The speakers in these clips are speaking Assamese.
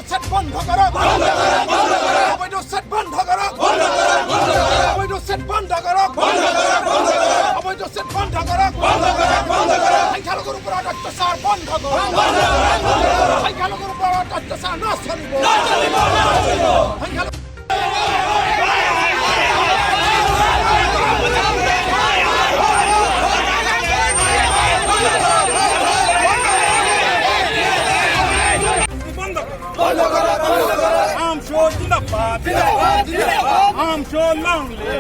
উচ্ছেদ বন্ধ করো অবৈধ উচ্ছেদ বন্ধ করো অবৈধ উচ্ছেদ বন্ধ করো অবৈধ উচ্ছেদ বন্ধ করো সংখ্যালঘুর উপর অত্যাচার বন্ধ করো সংখ্যালঘুর উপর অত্যাচার না চলিব I'm sure lonely.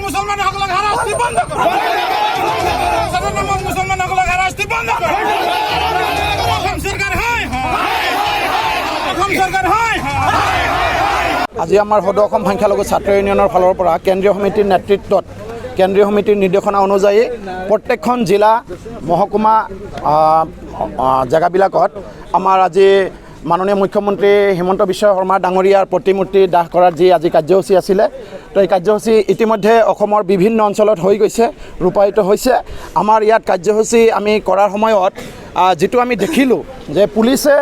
মুসলমান সকলক হারাস্তি বন্ধ করো মুসলমান সকলক হারাস্তি বন্ধ করো অসম সরকার হয় অসম সরকার হয় আজি আমাৰ সদৌ অসম সংখ্যালঘু ছাত্ৰ ইউনিয়নৰ ফালৰ পৰা কেন্দ্ৰীয় সমিতিৰ নেতৃত্বত কেন্দ্ৰীয় সমিতিৰ নিৰ্দেশনা অনুযায়ী প্ৰত্যেকখন জিলা মহকুমা জেগাবিলাকত আমাৰ আজি মাননীয় মুখ্যমন্ত্ৰী হিমন্ত বিশ্ব শৰ্মা ডাঙৰীয়াৰ প্ৰতিমূৰ্তি দাহ কৰাৰ যি আজি কাৰ্যসূচী আছিলে তো এই কাৰ্যসূচী ইতিমধ্যে অসমৰ বিভিন্ন অঞ্চলত হৈ গৈছে ৰূপায়িত হৈছে আমাৰ ইয়াত কাৰ্যসূচী আমি কৰাৰ সময়ত যিটো আমি দেখিলোঁ যে পুলিচে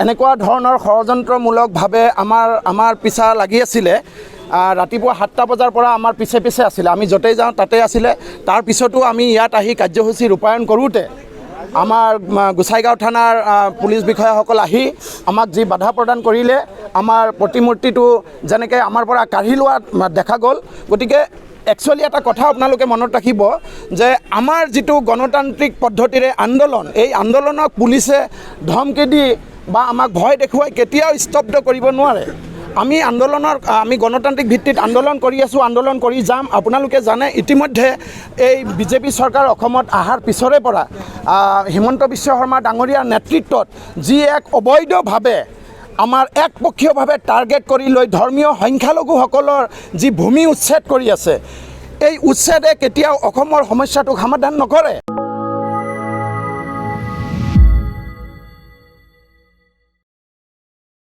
এনেকুৱা ধৰণৰ ষড়যন্ত্ৰমূলকভাৱে আমাৰ পিছা লাগি আছিলে ৰাতিপুৱা 7টা বজাৰ পৰা আমাৰ পিছে পিছে আছিলে আমি য'তেই যাওঁ তাতে আছিলে তাৰ পিছতো আমি ইয়াত আহি কাৰ্যসূচী ৰূপায়ণ কৰোঁতে আমাৰ গোসাইগাঁও থানাৰ পুলিচ বিষয়াসকল আহি আমাক যি বাধা প্ৰদান কৰিলে আমাৰ প্ৰতিমূৰ্তিটো যেনেকৈ আমাৰ পৰা কাঢ়ি লোৱা দেখা গ'ল গতিকে একচুৱেলি এটা কথা আপোনালোকে মনত ৰাখিব যে আমাৰ যিটো গণতান্ত্ৰিক পদ্ধতিৰে আন্দোলন এই আন্দোলনক পুলিচে ধমকি দি বা আমাক ভয় দেখুৱাই কেতিয়াও স্তব্ধ কৰিব নোৱাৰে আমি গণতান্ত্ৰিক ভিত্তিত আন্দোলন কৰি আছোঁ আন্দোলন কৰি যাম আপোনালোকে জানে ইতিমধ্যে এই বিজেপি চৰকাৰ অসমত অহাৰ পিছৰে পৰা হিমন্ত বিশ্ব শৰ্মা ডাঙৰীয়াৰ নেতৃত্বত যি এক অবৈধভাৱে আমাৰ একপক্ষীয়ভাৱে টাৰ্গেট কৰি লৈ ধৰ্মীয় সংখ্যালঘুসকলৰ যি ভূমি উচ্ছেদ কৰি আছে এই উচ্ছেদে কেতিয়াও অসমৰ সমস্যাটোক সমাধান নকৰে।